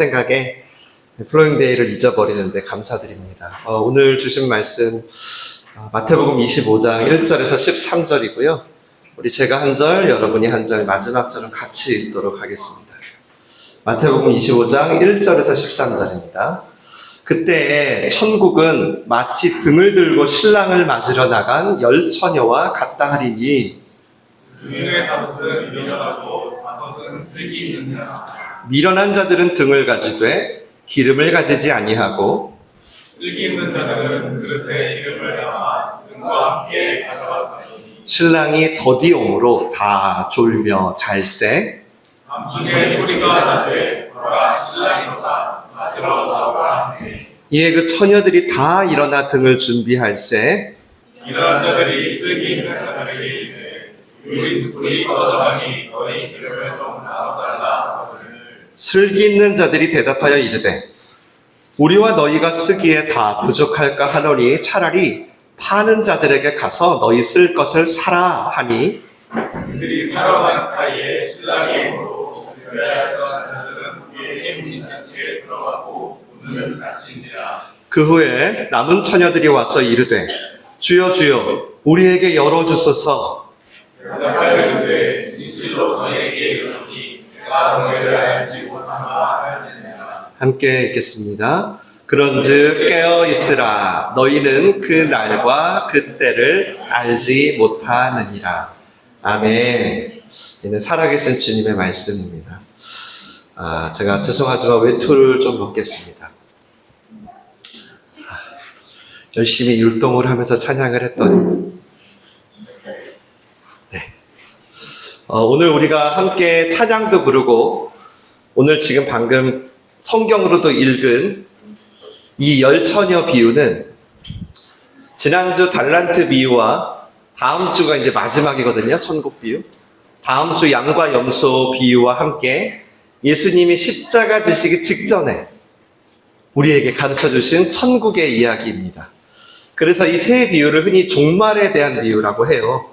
생각에 플로잉데이를 잊어버리는데 감사드립니다. 오늘 주신 말씀 마태복음 25장 1절에서 13절이고요. 우리 제가 한 절, 여러분이 한 절, 마지막 절은 같이 읽도록 하겠습니다. 마태복음 25장 1절에서 13절입니다. 그때 천국은 마치 등을 들고 신랑을 맞으러 나간 열 처녀와 같다 하리니 중에 다섯은 미련하고 다섯은 슬기 있는 자라. 미련한 자들은 등을 가지되 기름을 가지지 아니하고 슬기 있는 자들은 그릇에 기름을 담아 등과 함께 가져갔더니 신랑이 더디옴으로 다 졸며 잘세 밤중에 소리가 나되 보라 신랑이로다 맞으러 나오라 하니 이에 그 처녀들이 다 일어나 등을 준비할세 이러한 자들이 슬기 있는 자들에게 이르되 우리 꺼져가니 너희 기름을 좀 나눠달라 하거늘 슬기 있는 자들이 대답하여 이르되 우리와 너희가 쓰기에 다 부족할까 하노니 차라리 파는 자들에게 가서 너희 쓸 것을 사라 하니 그들이 살아간 사이에 신랑이 오므로 드려야 했던 자들은 그의 문자치에 들어가고 문을 닫힌지라. 그 후에 남은 처녀들이 와서 이르되 주여 주여 우리에게 열어주소서 대답하여 이르되 진실로 너희에게 이르노니 내가 너희를 알지 못하노라 하였느니라. 함께 읽겠습니다. 그런즉 깨어 있으라 너희는 그 날과 그 때를 알지 못하느니라. 아멘. 이는 살아계신 주님의 말씀입니다. 제가 죄송하지만 외투를 좀 벗겠습니다. 열심히 율동을 하면서 찬양을 했더니 오늘 우리가 함께 찬양도 부르고 오늘 지금 방금 성경으로도 읽은 이 열처녀 비유는 지난주 달란트 비유와 다음 주가 이제 마지막이거든요. 천국 비유. 다음 주 양과 염소 비유와 함께 예수님이 십자가 지시기 직전에 우리에게 가르쳐 주신 천국의 이야기입니다. 그래서 이 세 비유를 흔히 종말에 대한 비유라고 해요.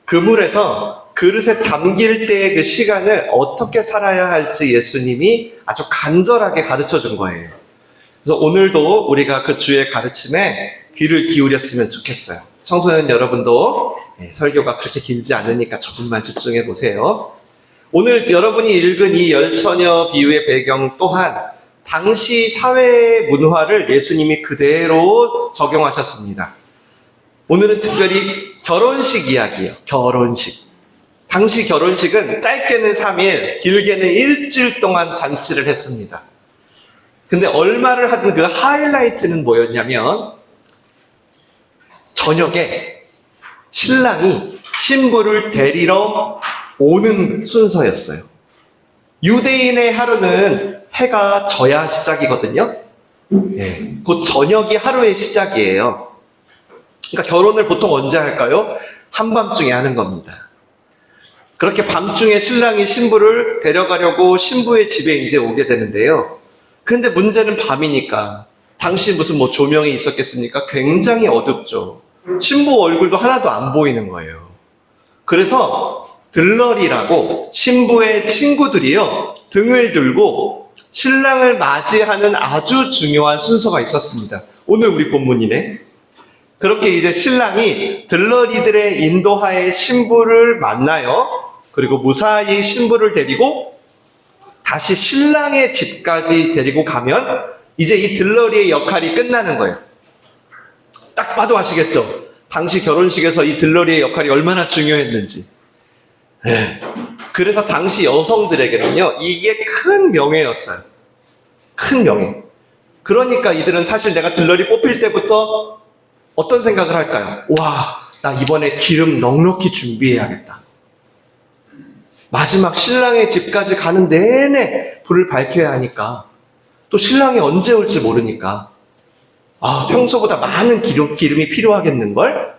그물에서 그릇에 담길 때의 그 시간을 어떻게 살아야 할지 예수님이 아주 간절하게 가르쳐 준 거예요. 그래서 오늘도 우리가 그 주의 가르침에 귀를 기울였으면 좋겠어요. 청소년 여러분도 설교가 그렇게 길지 않으니까 조금만 집중해 보세요. 오늘 여러분이 읽은 이 열처녀 비유의 배경 또한 당시 사회 문화를 예수님이 그대로 적용하셨습니다. 오늘은 특별히 결혼식 이야기예요. 결혼식. 당시 결혼식은 짧게는 3일, 길게는 일주일 동안 잔치를 했습니다. 근데 얼마를 하든 그 하이라이트는 뭐였냐면 저녁에 신랑이 신부를 데리러 오는 순서였어요. 유대인의 하루는 해가 져야 시작이거든요. 곧 저녁이 하루의 시작이에요. 그러니까 결혼을 보통 언제 할까요? 한밤중에 하는 겁니다. 그렇게 밤중에 신랑이 신부를 데려가려고 신부의 집에 이제 오게 되는데요. 근데 문제는 밤이니까 당시 무슨 조명이 있었겠습니까? 굉장히 어둡죠. 신부 얼굴도 하나도 안 보이는 거예요. 그래서 들러리라고 신부의 친구들이요 등을 들고 신랑을 맞이하는 아주 중요한 순서가 있었습니다. 오늘 우리 본문이네. 그렇게 이제 신랑이 들러리들의 인도하에 신부를 만나요. 그리고 무사히 신부를 데리고 다시 신랑의 집까지 데리고 가면 이제 이 들러리의 역할이 끝나는 거예요. 딱 봐도 아시겠죠? 당시 결혼식에서 이 들러리의 역할이 얼마나 중요했는지. 그래서 당시 여성들에게는요, 이게 큰 명예였어요. 큰 명예. 그러니까 이들은 사실 내가 들러리 뽑힐 때부터 어떤 생각을 할까요? 와, 나 이번에 기름 넉넉히 준비해야겠다. 마지막 신랑의 집까지 가는 내내 불을 밝혀야 하니까 또 신랑이 언제 올지 모르니까 평소보다 많은 기름이 필요하겠는걸?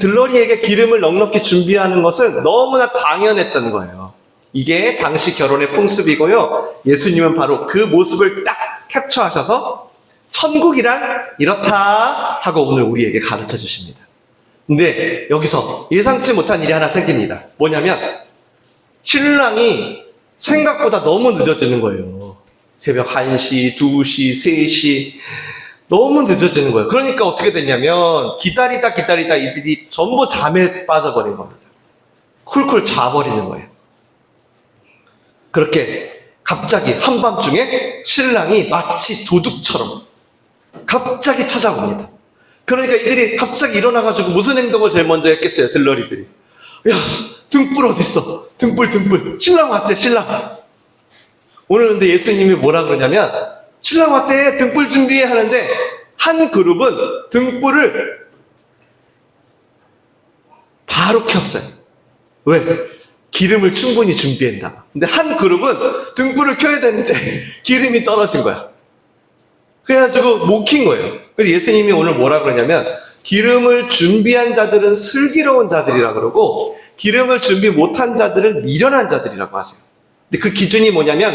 들러리에게 기름을 넉넉히 준비하는 것은 너무나 당연했던 거예요. 이게 당시 결혼의 풍습이고요. 예수님은 바로 그 모습을 딱 캡처하셔서 천국이란 이렇다 하고 오늘 우리에게 가르쳐 주십니다. 근데 여기서 예상치 못한 일이 하나 생깁니다. 뭐냐면 신랑이 생각보다 너무 늦어지는 거예요. 새벽 1시, 2시, 3시 너무 늦어지는 거예요. 그러니까 어떻게 됐냐면 기다리다 이들이 전부 잠에 빠져버린 겁니다. 쿨쿨 자버리는 거예요. 그렇게 갑자기 한밤중에 신랑이 마치 도둑처럼 갑자기 찾아옵니다. 그러니까 이들이 갑자기 일어나가지고 무슨 행동을 제일 먼저 했겠어요, 들러리들이. 야, 등불 어딨어? 등불. 신랑 왔대, 신랑. 오늘 근데 예수님이 뭐라 그러냐면, 신랑 왔대, 등불 준비해 하는데, 한 그룹은 등불을 바로 켰어요. 왜? 기름을 충분히 준비한다. 근데 한 그룹은 등불을 켜야 되는데, 기름이 떨어진 거야. 그래가지고 못 킨 거예요. 그래서 예수님이 오늘 뭐라 그러냐면, 기름을 준비한 자들은 슬기로운 자들이라 그러고, 기름을 준비 못한 자들은 미련한 자들이라고 하세요. 근데 그 기준이 뭐냐면,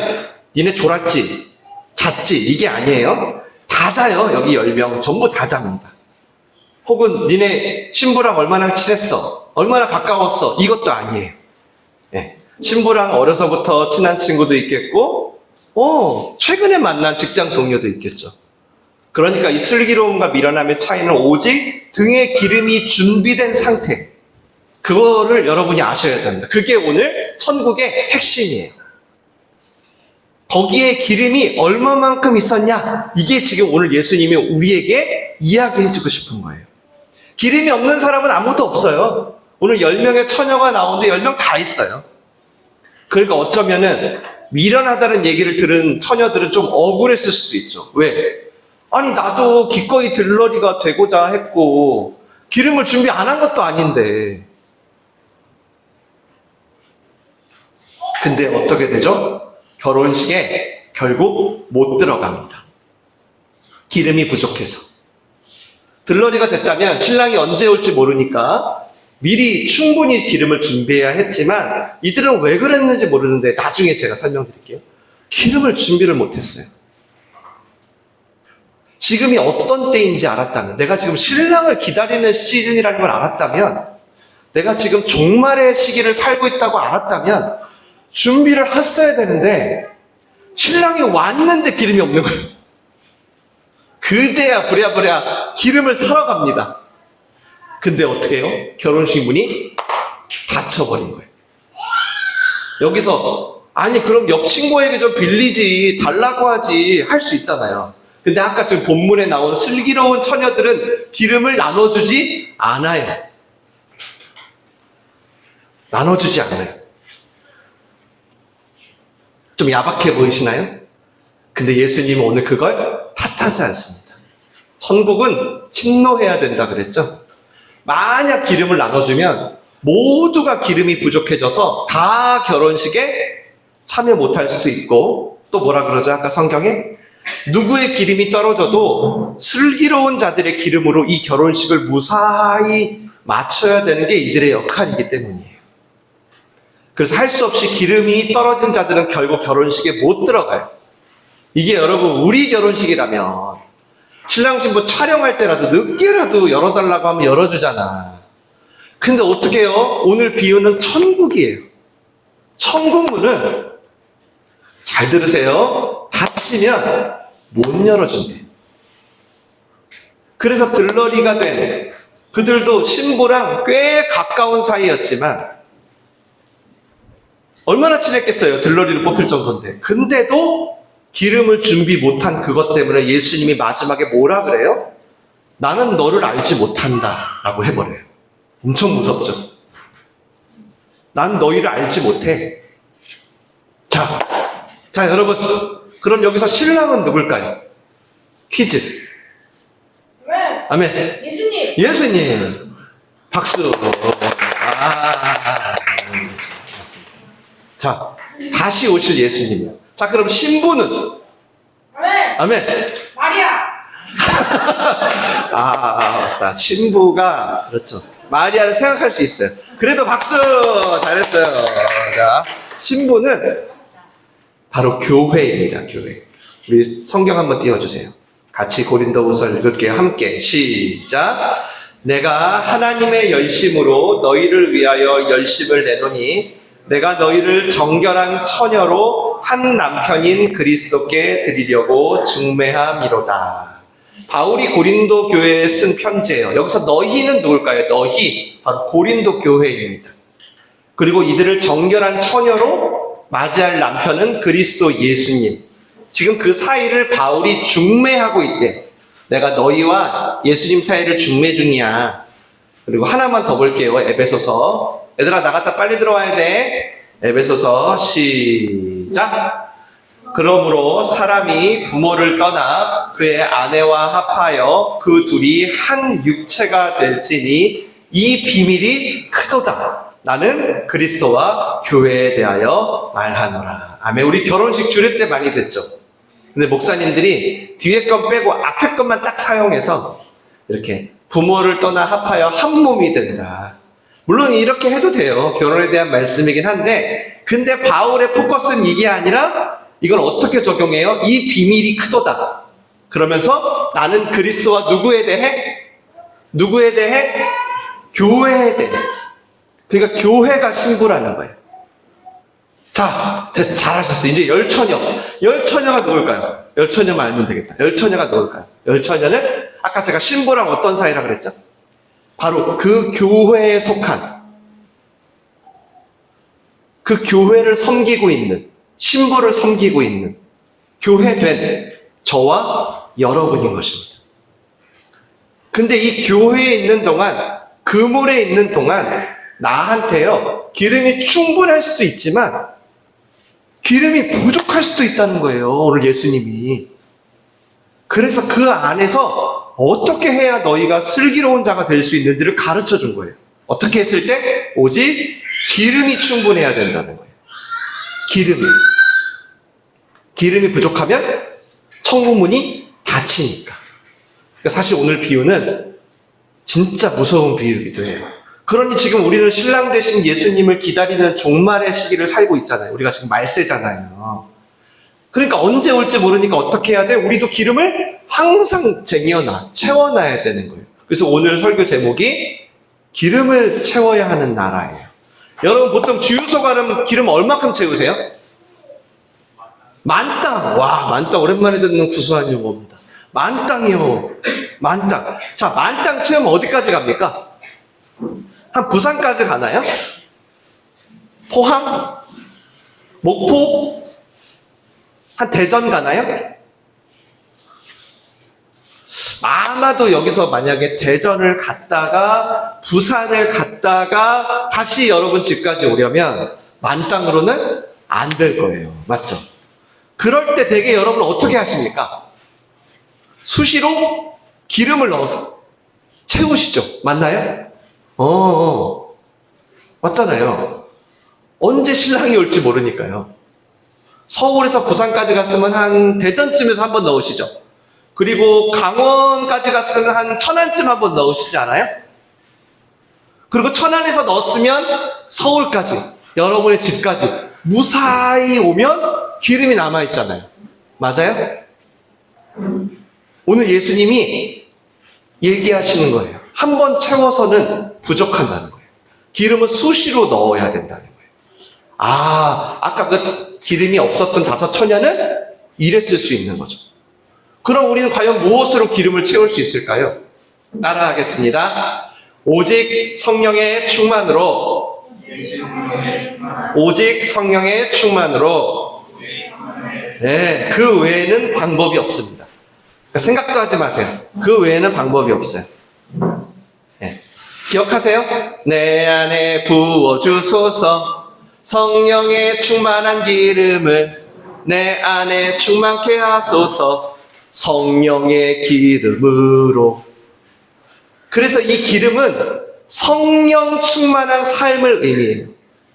니네 졸았지, 잤지, 이게 아니에요. 다 자요. 여기 10명 전부 다 잡니다. 혹은 니네 신부랑 얼마나 친했어, 얼마나 가까웠어, 이것도 아니에요. 네. 신부랑 어려서부터 친한 친구도 있겠고, 최근에 만난 직장 동료도 있겠죠. 그러니까 이 슬기로움과 미련함의 차이는 오직 등에 기름이 준비된 상태, 그거를 여러분이 아셔야 됩니다. 그게 오늘 천국의 핵심이에요. 거기에 기름이 얼마만큼 있었냐, 이게 지금 오늘 예수님이 우리에게 이야기해주고 싶은 거예요. 기름이 없는 사람은 아무도 없어요. 오늘 10명의 처녀가 나오는데 10명 다 있어요. 그러니까 어쩌면은 미련하다는 얘기를 들은 처녀들은 좀 억울했을 수도 있죠. 왜? 아니, 나도 기꺼이 들러리가 되고자 했고 기름을 준비 안 한 것도 아닌데. 근데 어떻게 되죠? 결혼식에 결국 못 들어갑니다. 기름이 부족해서. 들러리가 됐다면 신랑이 언제 올지 모르니까 미리 충분히 기름을 준비해야 했지만, 이들은 왜 그랬는지 모르는데 나중에 제가 설명드릴게요. 기름을 준비를 못했어요. 지금이 어떤 때인지 알았다면, 내가 지금 신랑을 기다리는 시즌이라는 걸 알았다면, 내가 지금 종말의 시기를 살고 있다고 알았다면 준비를 했어야 되는데, 신랑이 왔는데 기름이 없는 거예요. 그제야 부랴부랴 기름을 사러 갑니다. 근데 어떻게 해요? 결혼식 문이 닫혀버린 거예요. 여기서 아니 그럼 옆 친구에게 좀 빌리지, 달라고 하지, 할 수 있잖아요. 근데 아까 지금 본문에 나온 슬기로운 처녀들은 기름을 나눠주지 않아요. 나눠주지 않아요. 좀 야박해 보이시나요? 근데 예수님은 오늘 그걸 탓하지 않습니다. 천국은 침노해야 된다 그랬죠? 만약 기름을 나눠주면 모두가 기름이 부족해져서 다 결혼식에 참여 못할 수도 있고, 또 뭐라 그러죠? 아까 성경에 누구의 기름이 떨어져도 슬기로운 자들의 기름으로 이 결혼식을 무사히 마쳐야 되는 게 이들의 역할이기 때문이에요. 그래서 할 수 없이 기름이 떨어진 자들은 결국 결혼식에 못 들어가요. 이게 여러분 우리 결혼식이라면 신랑 신부 촬영할 때라도 늦게라도 열어달라고 하면 열어주잖아. 근데 어떻게 해요? 오늘 비유는 천국이에요. 천국 문은, 잘 들으세요, 닫히면 못 열어준대. 그래서 들러리가 된 그들도 신부랑 꽤 가까운 사이였지만, 얼마나 친했겠어요, 들러리를 뽑힐 정도인데. 근데도 기름을 준비 못한 그것 때문에 예수님이 마지막에 뭐라 그래요? 나는 너를 알지 못한다 라고 해버려요. 엄청 무섭죠? 난 너희를 알지 못해. 자 여러분, 그럼 여기서 신랑은 누굴까요? 퀴즈. 아멘. 예수님. 박수. 자, 다시 오실 예수님이요. 자, 그럼 신부는? 아멘. 마리아. 맞다. 신부가, 그렇죠, 마리아를 생각할 수 있어요. 그래도 박수! 잘했어요. 자, 신부는 바로 교회입니다, 교회. 우리 성경 한번 띄워주세요. 같이 고린도후서 읽을게요. 함께 시작. 내가 하나님의 열심으로 너희를 위하여 열심을 내노니 내가 너희를 정결한 처녀로 한 남편인 그리스도께 드리려고 중매함이로다. 바울이 고린도 교회에 쓴 편지예요. 여기서 너희는 누굴까요? 너희, 바로 고린도 교회입니다. 그리고 이들을 정결한 처녀로 맞이할 남편은 그리스도 예수님. 지금 그 사이를 바울이 중매하고 있대. 내가 너희와 예수님 사이를 중매 중이야. 그리고 하나만 더 볼게요. 에베소서. 얘들아 나갔다 빨리 들어와야 돼. 에베소서 시작. 그러므로 사람이 부모를 떠나 그의 아내와 합하여 그 둘이 한 육체가 될지니 이 비밀이 크도다. 나는 그리스도와 교회에 대하여 말하노라. 아멘. 우리 결혼식 주례 때 많이 듣죠. 근데 목사님들이 뒤에 건 빼고 앞에 것만 딱 사용해서 이렇게 부모를 떠나 합하여 한 몸이 된다. 물론 이렇게 해도 돼요. 결혼에 대한 말씀이긴 한데, 근데 바울의 포커스는 이게 아니라 이걸 어떻게 적용해요? 이 비밀이 크도다. 그러면서 나는 그리스도와 누구에 대해? 누구에 대해? 교회에 대해. 그러니까 교회가 신부라는 거예요. 자, 됐어. 잘하셨어요. 이제 열처녀. 열처녀가 누굴까요? 열처녀만 알면 되겠다. 열처녀가 누굴까요? 열처녀는 아까 제가 신부랑 어떤 사이라 그랬죠? 바로 그 교회에 속한, 그 교회를 섬기고 있는, 신부를 섬기고 있는 교회된 저와 여러분인 것입니다. 근데 이 교회에 있는 동안, 그물에 있는 동안 나한테요, 기름이 충분할 수도 있지만 기름이 부족할 수도 있다는 거예요. 오늘 예수님이. 그래서 그 안에서 어떻게 해야 너희가 슬기로운 자가 될 수 있는지를 가르쳐 준 거예요. 어떻게 했을 때? 오직 기름이 충분해야 된다는 거예요. 기름이 부족하면 청구문이 닫히니까. 그러니까 사실 오늘 비유는 진짜 무서운 비유이기도 해요. 그러니 지금 우리는 신랑 되신 예수님을 기다리는 종말의 시기를 살고 있잖아요. 우리가 지금 말세잖아요. 그러니까 언제 올지 모르니까 어떻게 해야 돼? 우리도 기름을 항상 채워놔야 되는 거예요. 그래서 오늘 설교 제목이 기름을 채워야 하는 나라예요. 여러분 보통 주유소 가면 기름 얼마큼 채우세요? 만땅. 와, 만땅 오랜만에 듣는 구수한 용어입니다. 만땅이요. 만땅. 자, 만땅 채우면 어디까지 갑니까? 한 부산까지 가나요? 포항? 목포? 한 대전 가나요? 아마도 여기서 만약에 대전을 갔다가 부산을 갔다가 다시 여러분 집까지 오려면 만땅으로는 안 될 거예요. 맞죠? 그럴 때 되게 여러분 어떻게 하십니까? 수시로 기름을 넣어서 채우시죠. 맞나요? 맞잖아요. 언제 신랑이 올지 모르니까요. 서울에서 부산까지 갔으면 한 대전쯤에서 한번 넣으시죠. 그리고 강원까지 갔으면 한 천안쯤 한번 넣으시지 않아요? 그리고 천안에서 넣었으면 서울까지, 여러분의 집까지 무사히 오면 기름이 남아있잖아요. 맞아요? 오늘 예수님이 얘기하시는 거예요. 한 번 채워서는 부족한다는 거예요. 기름은 수시로 넣어야 된다는 거예요. 아까 그 기름이 없었던 5 처녀는 이랬을 수 있는 거죠. 그럼 우리는 과연 무엇으로 기름을 채울 수 있을까요? 따라하겠습니다. 오직 성령의 충만으로. 오직 성령의 충만으로. 네, 그 외에는 방법이 없습니다. 그러니까 생각도 하지 마세요. 그 외에는 방법이 없어요. 네. 기억하세요? 내 안에 부어주소서. 성령의 충만한 기름을 내 안에 충만케 하소서. 성령의 기름으로. 그래서 이 기름은 성령 충만한 삶을 의미해요.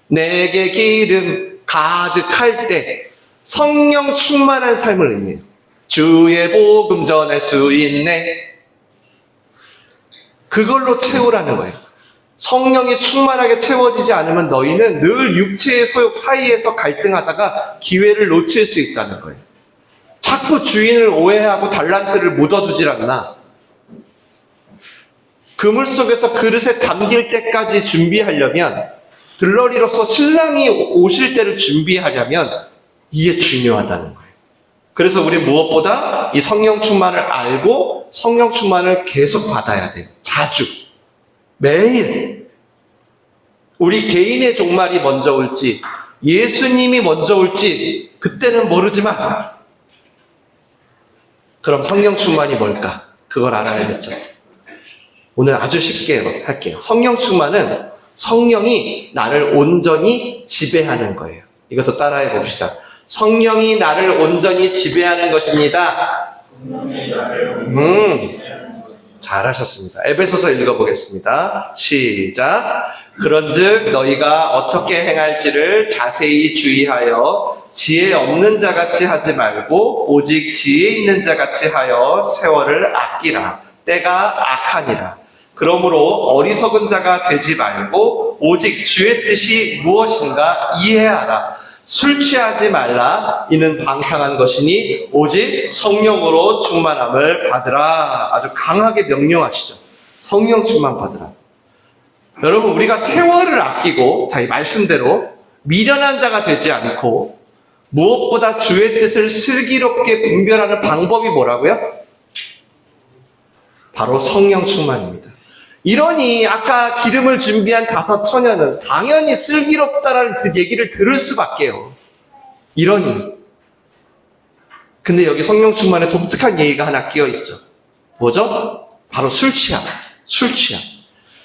내게 기름 가득할 때 성령 충만한 삶을 의미해요. 주의 복음 전할 수 있네. 그걸로 채우라는 거예요. 성령이 충만하게 채워지지 않으면 너희는 늘 육체의 소욕 사이에서 갈등하다가 기회를 놓칠 수 있다는 거예요. 자꾸 주인을 오해하고 달란트를 묻어두질 않나. 그물 속에서 그릇에 담길 때까지 준비하려면 들러리로서 신랑이 오실 때를 준비하려면 이게 중요하다는 거예요. 그래서 우리 무엇보다 이 성령 충만을 알고 성령 충만을 계속 받아야 돼요. 자주. 매일. 우리 개인의 종말이 먼저 올지 예수님이 먼저 올지 그때는 모르지만 그럼 성령 충만이 뭘까? 그걸 알아야겠죠. 오늘 아주 쉽게 할게요. 성령 충만은 성령이 나를 온전히 지배하는 거예요. 이것도 따라해 봅시다. 성령이 나를 온전히 지배하는 것입니다. 잘하셨습니다. 에베소서 읽어보겠습니다. 시작. 그런즉 너희가 어떻게 행할지를 자세히 주의하여 지혜 없는 자같이 하지 말고 오직 지혜 있는 자같이 하여 세월을 아끼라. 때가 악하니라. 그러므로 어리석은 자가 되지 말고 오직 주의 뜻이 무엇인가 이해하라. 술 취하지 말라. 이는 방탕한 것이니 오직 성령으로 충만함을 받으라. 아주 강하게 명령하시죠. 성령 충만 받으라. 여러분, 우리가 세월을 아끼고 자기 말씀대로 미련한 자가 되지 않고 무엇보다 주의 뜻을 슬기롭게 분별하는 방법이 뭐라고요? 바로 성령 충만입니다. 이러니 아까 기름을 준비한 5 처녀는 당연히 슬기롭다라는 그 얘기를 들을 수밖에요. 이러니. 근데 여기 성령 충만에 독특한 얘기가 하나 끼어 있죠. 뭐죠? 바로 술 취함. 술 취함.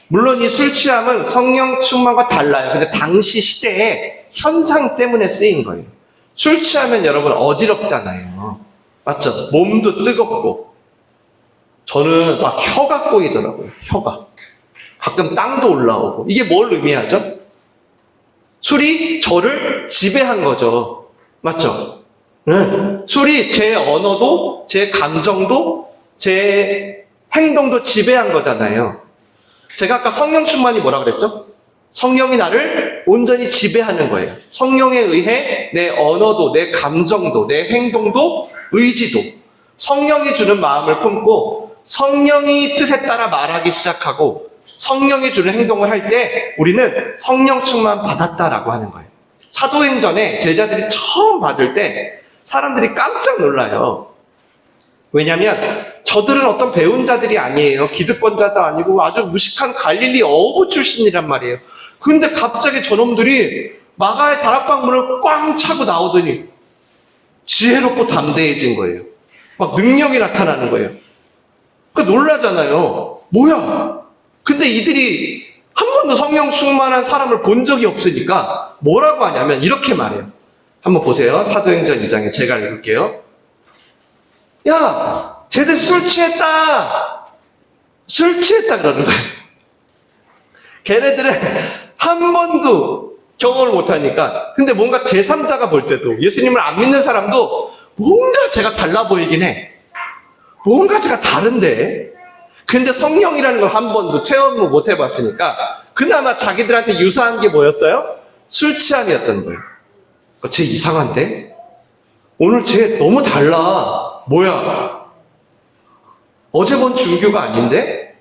물론 이 술 취함은 성령 충만과 달라요. 근데 당시 시대의 현상 때문에 쓰인 거예요. 술 취하면 여러분 어지럽잖아요. 맞죠? 몸도 뜨겁고. 저는 막 혀가 꼬이더라고요. 혀가. 가끔 땀도 올라오고. 이게 뭘 의미하죠? 술이 저를 지배한 거죠. 맞죠? 네. 술이 제 언어도, 제 감정도, 제 행동도 지배한 거잖아요. 제가 아까 성령 충만이 뭐라 그랬죠? 성령이 나를 온전히 지배하는 거예요. 성령에 의해 내 언어도, 내 감정도, 내 행동도, 의지도 성령이 주는 마음을 품고 성령이 뜻에 따라 말하기 시작하고 성령이 주는 행동을 할 때 우리는 성령 충만 받았다라고 하는 거예요. 사도행전에 제자들이 처음 받을 때 사람들이 깜짝 놀라요. 왜냐하면 저들은 어떤 배운 자들이 아니에요. 기득권자도 아니고 아주 무식한 갈릴리 어부 출신이란 말이에요. 근데 갑자기 저놈들이 마가의 다락방문을 꽝 차고 나오더니 지혜롭고 담대해진 거예요. 막 능력이 나타나는 거예요. 그러니까 놀라잖아요. 뭐야? 근데 이들이 한 번도 성령 충만한 사람을 본 적이 없으니까 뭐라고 하냐면 이렇게 말해요. 한번 보세요. 사도행전 2장에 제가 읽을게요. 야, 쟤들 술 취했다. 술 취했다 그러는 거예요. 걔네들은 한 번도 경험을 못하니까. 근데 뭔가 제3자가 볼 때도 예수님을 안 믿는 사람도 뭔가 제가 달라 보이긴 해. 뭔가 제가 다른데. 근데 성령이라는 걸 한 번도 체험을 못 해봤으니까 그나마 자기들한테 유사한 게 뭐였어요? 술 취함이었던 거예요. 쟤 이상한데? 오늘 쟤 너무 달라. 뭐야? 어제 본 준규가 아닌데?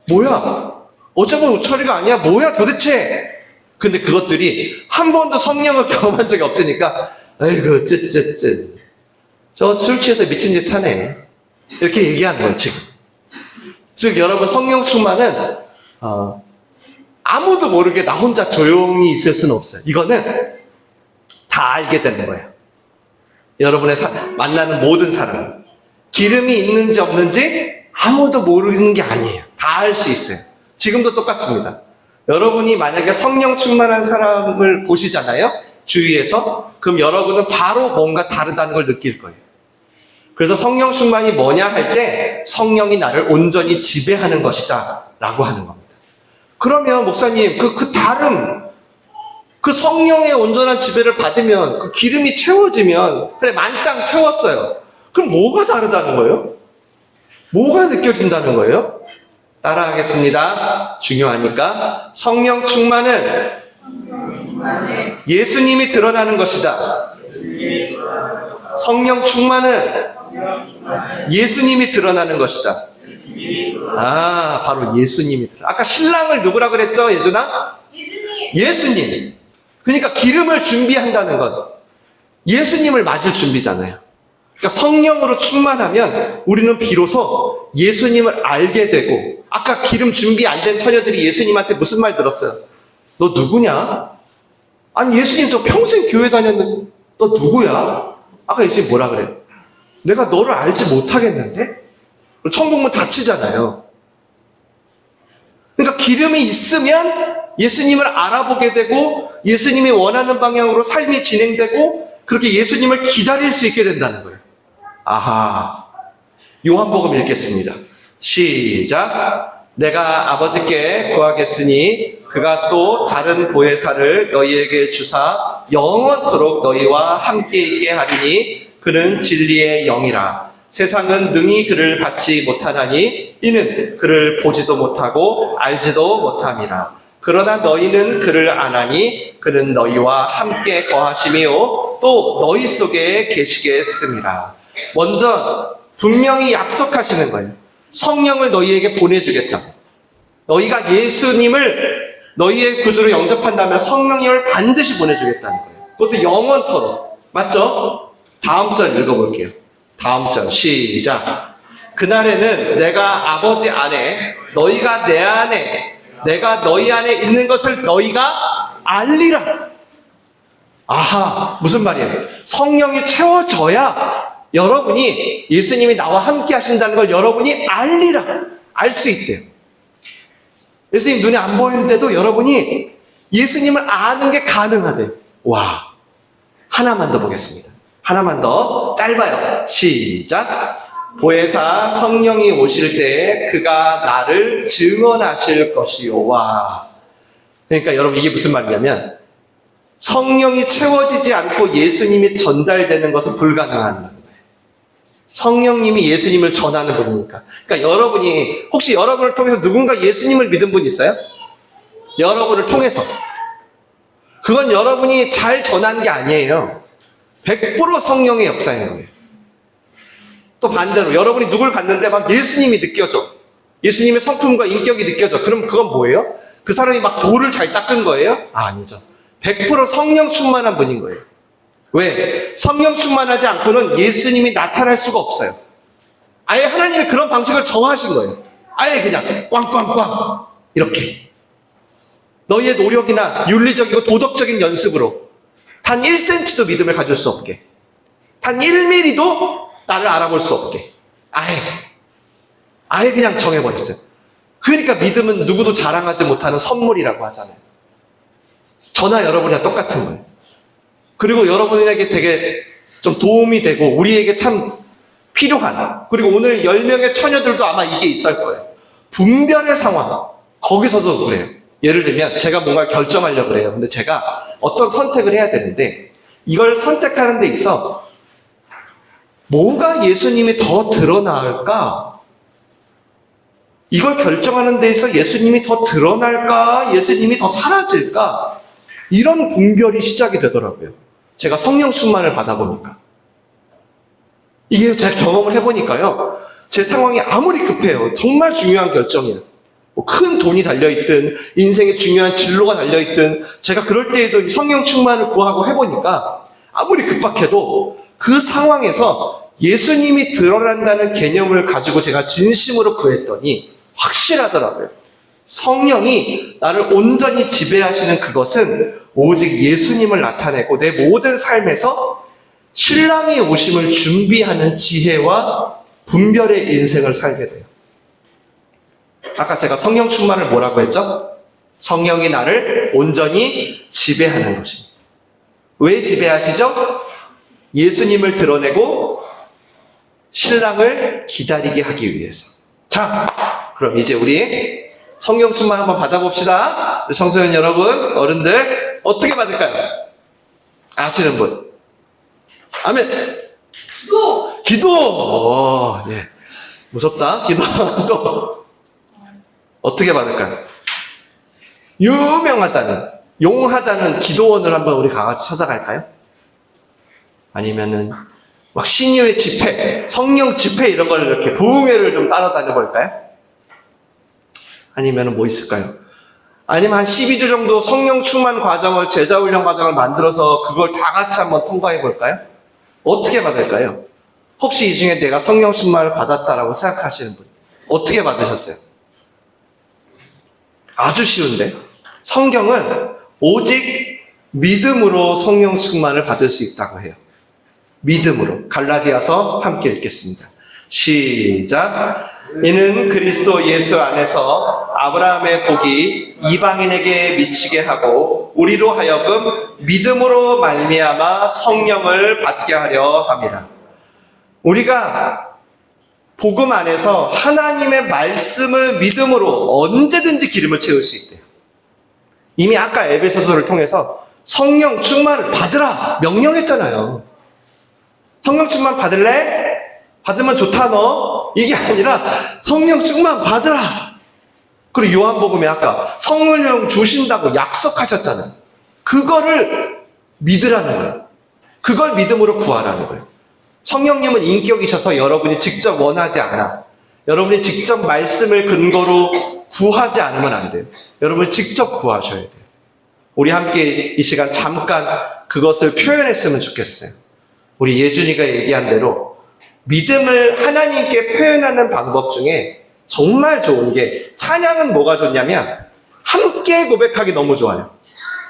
뭐야? 어제 본 우철이가 아니야? 뭐야 도대체? 근데 그것들이 한 번도 성령을 경험한 적이 없으니까 아이고 쯧쯧쯧 저 술 취해서 미친 짓 하네. 이렇게 얘기하는 거예요 지금. 즉 여러분 성령 충만은 아무도 모르게 나 혼자 조용히 있을 수는 없어요. 이거는 다 알게 되는 거예요. 여러분의 만나는 모든 사람 기름이 있는지 없는지 아무도 모르는 게 아니에요. 다 알 수 있어요. 지금도 똑같습니다. 여러분이 만약에 성령 충만한 사람을 보시잖아요. 주위에서. 그럼 여러분은 바로 뭔가 다르다는 걸 느낄 거예요. 그래서 성령 충만이 뭐냐 할 때 성령이 나를 온전히 지배하는 것이다 라고 하는 겁니다. 그러면 목사님 그 다름 그 성령의 온전한 지배를 받으면 그 기름이 채워지면 그래 만땅 채웠어요. 그럼 뭐가 다르다는 거예요? 뭐가 느껴진다는 거예요? 따라하겠습니다. 중요하니까. 성령 충만은 예수님이 드러나는 것이다. 성령 충만은 예수님이 드러나는 것이다. 바로 예수님이 드러나. 아까 신랑을 누구라 그랬죠, 예준아? 예수님. 그러니까 기름을 준비한다는 건 예수님을 맞을 준비잖아요. 그러니까 성령으로 충만하면 우리는 비로소 예수님을 알게 되고, 아까 기름 준비 안 된 처녀들이 예수님한테 무슨 말 들었어요? 너 누구냐? 아니 예수님 저 평생 교회 다녔는데 너 누구야? 아까 예수님 뭐라 그래요? 내가 너를 알지 못하겠는데? 천국문 닫히잖아요. 그러니까 기름이 있으면 예수님을 알아보게 되고 예수님이 원하는 방향으로 삶이 진행되고 그렇게 예수님을 기다릴 수 있게 된다는 거예요. 아하. 요한복음 읽겠습니다. 시작. 내가 아버지께 구하겠으니 그가 또 다른 보혜사를 너희에게 주사 영원토록 너희와 함께 있게 하리니 그는 진리의 영이라. 세상은 능히 그를 받지 못하나니 이는 그를 보지도 못하고 알지도 못함이라. 그러나 너희는 그를 아나니 그는 너희와 함께 거하심이요 또 너희 속에 계시게 했음이라. 먼저 분명히 약속하시는 거예요. 성령을 너희에게 보내주겠다. 너희가 예수님을 너희의 구주로 영접한다면 성령님을 반드시 보내주겠다는 거예요. 그것도 영원토록. 맞죠? 다음 절 읽어볼게요. 다음 절 시작. 그날에는 내가 아버지 안에 너희가 내 안에 내가 너희 안에 있는 것을 너희가 알리라. 아하, 무슨 말이에요? 성령이 채워져야 여러분이 예수님이 나와 함께 하신다는 걸 여러분이 알리라. 알 수 있대요. 예수님 눈에 안 보이는데도 여러분이 예수님을 아는 게 가능하대. 와, 하나만 더 보겠습니다. 하나만 더. 짧아요. 시작. 보혜사 성령이 오실 때 그가 나를 증언하실 것이요. 와. 그러니까 여러분 이게 무슨 말이냐면 성령이 채워지지 않고 예수님이 전달되는 것은 불가능한 거예요. 성령님이 예수님을 전하는 분이니까. 그러니까 여러분이 혹시 여러분을 통해서 누군가 예수님을 믿은 분 있어요? 여러분을 통해서. 그건 여러분이 잘 전한 게 아니에요. 100% 성령의 역사인 거예요. 또 반대로 여러분이 누굴 봤는데 막 예수님이 느껴져. 예수님의 성품과 인격이 느껴져. 그럼 그건 뭐예요? 그 사람이 막 돌을 잘 닦은 거예요? 아니죠. 100% 성령 충만한 분인 거예요. 왜? 성령 충만하지 않고는 예수님이 나타날 수가 없어요. 아예 하나님이 그런 방식을 정하신 거예요. 아예 그냥 꽝꽝꽝 이렇게. 너희의 노력이나 윤리적이고 도덕적인 연습으로 단 1cm도 믿음을 가질 수 없게, 단 1mm도 나를 알아볼 수 없게 아예 그냥 정해버렸어요. 그러니까 믿음은 누구도 자랑하지 못하는 선물이라고 하잖아요. 저나 여러분이랑 똑같은 거예요. 그리고 여러분에게 되게 좀 도움이 되고 우리에게 참 필요한, 그리고 오늘 10명의 처녀들도 아마 이게 있을 거예요. 분별의 상황. 거기서도 그래요. 예를 들면 제가 뭔가 결정하려고 그래요. 근데 제가 어떤 선택을 해야 되는데 이걸 선택하는 데 있어 뭐가 예수님이 더 드러날까? 이걸 결정하는 데 있어 예수님이 더 드러날까? 예수님이 더 사라질까? 이런 분별이 시작이 되더라고요. 제가 성령 충만을 받아보니까. 이게 제가 경험을 해보니까요. 제 상황이 아무리 급해요. 정말 중요한 결정이에요. 뭐 큰 돈이 달려있든 인생의 중요한 진로가 달려있든 제가 그럴 때에도 성령 충만을 구하고 해보니까 아무리 급박해도 그 상황에서 예수님이 드러난다는 개념을 가지고 제가 진심으로 구했더니 확실하더라고요. 성령이 나를 온전히 지배하시는 그것은 오직 예수님을 나타내고 내 모든 삶에서 신랑의 오심을 준비하는 지혜와 분별의 인생을 살게 돼요. 아까 제가 성령 충만을 뭐라고 했죠? 성령이 나를 온전히 지배하는 것입니다. 왜 지배하시죠? 예수님을 드러내고 신랑을 기다리게 하기 위해서. 자, 그럼 이제 우리 성령 충만 한번 받아봅시다. 청소년 여러분, 어른들 어떻게 받을까요? 아시는 분? 아멘. 기도. 예. 무섭다. 기도. 또 어떻게 받을까요? 유명하다는, 용하다는 기도원을 한번 우리 다 같이 찾아갈까요? 아니면은 막 신유의 집회, 성령 집회 이런 걸 이렇게 부흥회를 좀 따라다녀 볼까요? 아니면은 뭐 있을까요? 아니면 한 12주 정도 성령 충만 과정을, 제자 훈련 과정을 만들어서 그걸 다 같이 한번 통과해 볼까요? 어떻게 받을까요? 혹시 이 중에 내가 성령 충만을 받았다라고 생각하시는 분, 어떻게 받으셨어요? 아주 쉬운데, 성경은 오직 믿음으로 성령 충만을 받을 수 있다고 해요. 믿음으로. 갈라디아서 함께 읽겠습니다. 시작. 이는 그리스도 예수 안에서 아브라함의 복이 이방인에게 미치게 하고 우리로 하여금 믿음으로 말미암아 성령을 받게 하려 합니다. 우리가 복음 안에서 하나님의 말씀을 믿음으로 언제든지 기름을 채울 수 있대요. 이미 아까 에베소서를 통해서 성령 충만을 받으라 명령했잖아요. 성령 충만 받을래? 받으면 좋다 너. 이게 아니라 성령 충만 받으라. 그리고 요한복음에 아까 성령 주신다고 약속하셨잖아요. 그거를 믿으라는 거예요. 그걸 믿음으로 구하라는 거예요. 성령님은 인격이셔서 여러분이 직접 원하지 않아. 여러분이 직접 말씀을 근거로 구하지 않으면 안 돼요. 여러분이 직접 구하셔야 돼요. 우리 함께 이 시간 잠깐 그것을 표현했으면 좋겠어요. 우리 예준이가 얘기한 대로 믿음을 하나님께 표현하는 방법 중에 정말 좋은 게, 찬양은 뭐가 좋냐면 함께 고백하기 너무 좋아요.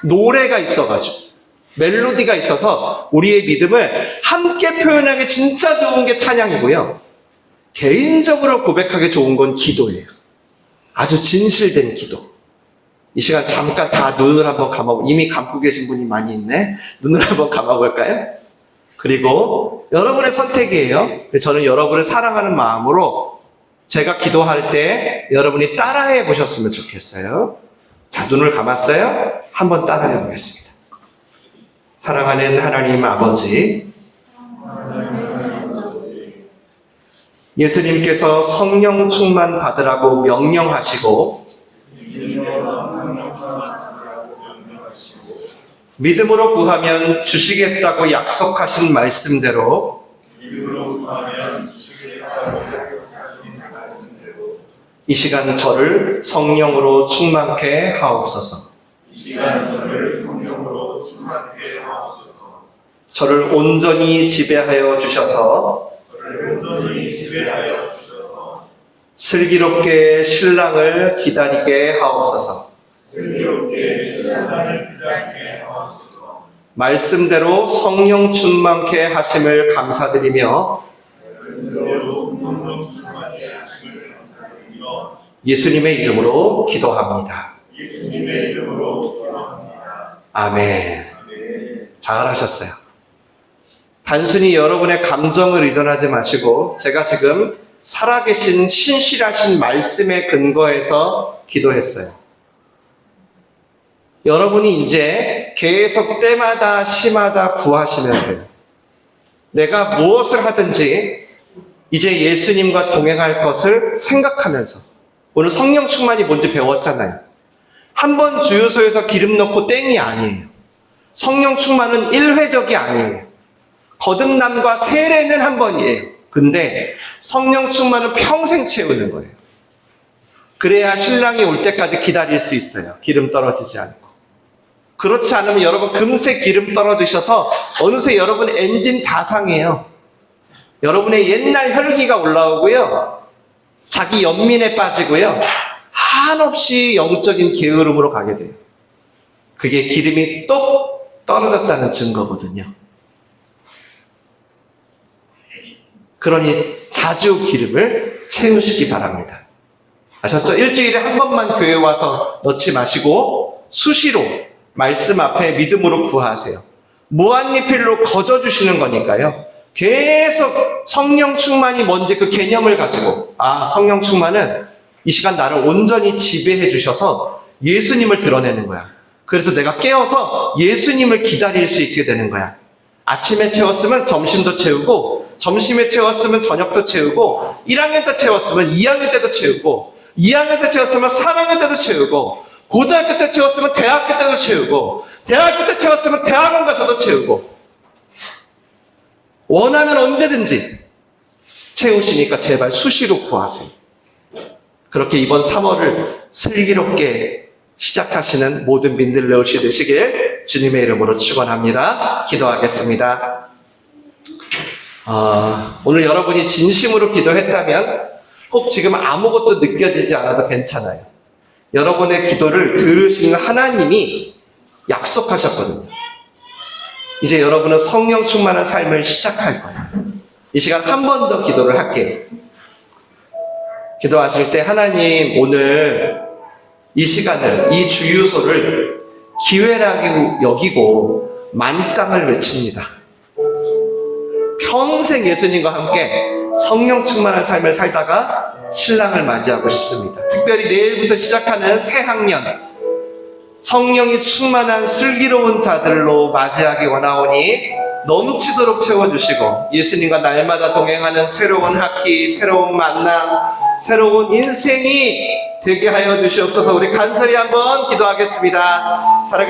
노래가 있어가지고, 멜로디가 있어서 우리의 믿음을 함께 표현하기 진짜 좋은 게 찬양이고요. 개인적으로 고백하기 좋은 건 기도예요. 아주 진실된 기도. 이 시간 잠깐 다 눈을 한번 감아보고, 이미 감고 계신 분이 많이 있네. 눈을 한번 감아볼까요? 그리고 여러분의 선택이에요. 저는 여러분을 사랑하는 마음으로 제가 기도할 때 여러분이 따라해 보셨으면 좋겠어요. 자, 눈을 감았어요? 한번 따라해 보겠습니다. 사랑하는 하나님 아버지, 예수님께서 성령 충만 받으라고 명령하시고 믿음으로 구하면 주시겠다고 약속하신 말씀대로 이 시간 저를 성령으로 충만케 하옵소서. 저를 온전히 지배하여 주셔서 슬기롭게 신랑을 기다리게 하옵소서. 말씀대로 성령 충만케 하심을 감사드리며 예수님의 이름으로 기도합니다. 아멘. 잘하셨어요. 단순히 여러분의 감정을 의존하지 마시고 제가 지금 살아계신 신실하신 말씀에 근거해서 기도했어요. 여러분이 이제 계속 때마다 시마다 구하시면 돼요. 내가 무엇을 하든지 이제 예수님과 동행할 것을 생각하면서, 오늘 성령 충만이 뭔지 배웠잖아요. 한 번 주유소에서 기름 넣고 땡이 아니에요. 성령 충만은 일회적이 아니에요. 거듭남과 세례는 한 번이에요. 근데 성령 충만은 평생 채우는 거예요. 그래야 신랑이 올 때까지 기다릴 수 있어요. 기름 떨어지지 않고. 그렇지 않으면 여러분 금세 기름 떨어지셔서 어느새 여러분 엔진 다 상해요. 여러분의 옛날 혈기가 올라오고요. 자기 연민에 빠지고요. 한없이 영적인 게으름으로 가게 돼요. 그게 기름이 똑 떨어졌다는 증거거든요. 그러니 자주 기름을 채우시기 바랍니다. 아셨죠? 일주일에 한 번만 교회 와서 넣지 마시고 수시로 말씀 앞에 믿음으로 구하세요. 무한리필로 거저주시는 거니까요. 계속 성령 충만이 뭔지 그 개념을 가지고, 성령 충만은 이 시간 나를 온전히 지배해 주셔서 예수님을 드러내는 거야. 그래서 내가 깨어서 예수님을 기다릴 수 있게 되는 거야. 아침에 채웠으면 점심도 채우고, 점심에 채웠으면 저녁도 채우고, 1학년 때 채웠으면 2학년 때도 채우고, 2학년 때 채웠으면 3학년 때도 채우고, 고등학교 때 채웠으면 대학교 때도 채우고, 대학교 때 채웠으면 대학원 가서도 채우고, 원하면 언제든지 채우시니까 제발 수시로 구하세요. 그렇게 이번 3월을 슬기롭게 시작하시는 모든 민들레옷이 되시길 주님의 이름으로 축원합니다. 기도하겠습니다. 오늘 여러분이 진심으로 기도했다면 혹 지금 아무것도 느껴지지 않아도 괜찮아요. 여러분의 기도를 들으시는 하나님이 약속하셨거든요. 이제 여러분은 성령 충만한 삶을 시작할 거예요. 이 시간 한 번 더 기도를 할게요. 기도하실 때 하나님 오늘 이 시간을, 이 주유소를 기회라고 여기고 만땅을 외칩니다. 평생 예수님과 함께 성령 충만한 삶을 살다가 신랑을 맞이하고 싶습니다. 특별히 내일부터 시작하는 새 학년, 성령이 충만한 슬기로운 자들로 맞이하기 원하오니 넘치도록 채워주시고 예수님과 날마다 동행하는 새로운 학기, 새로운 만남, 새로운 인생이 되게 하여 주시옵소서. 우리 간절히 한번 기도하겠습니다. 살아계신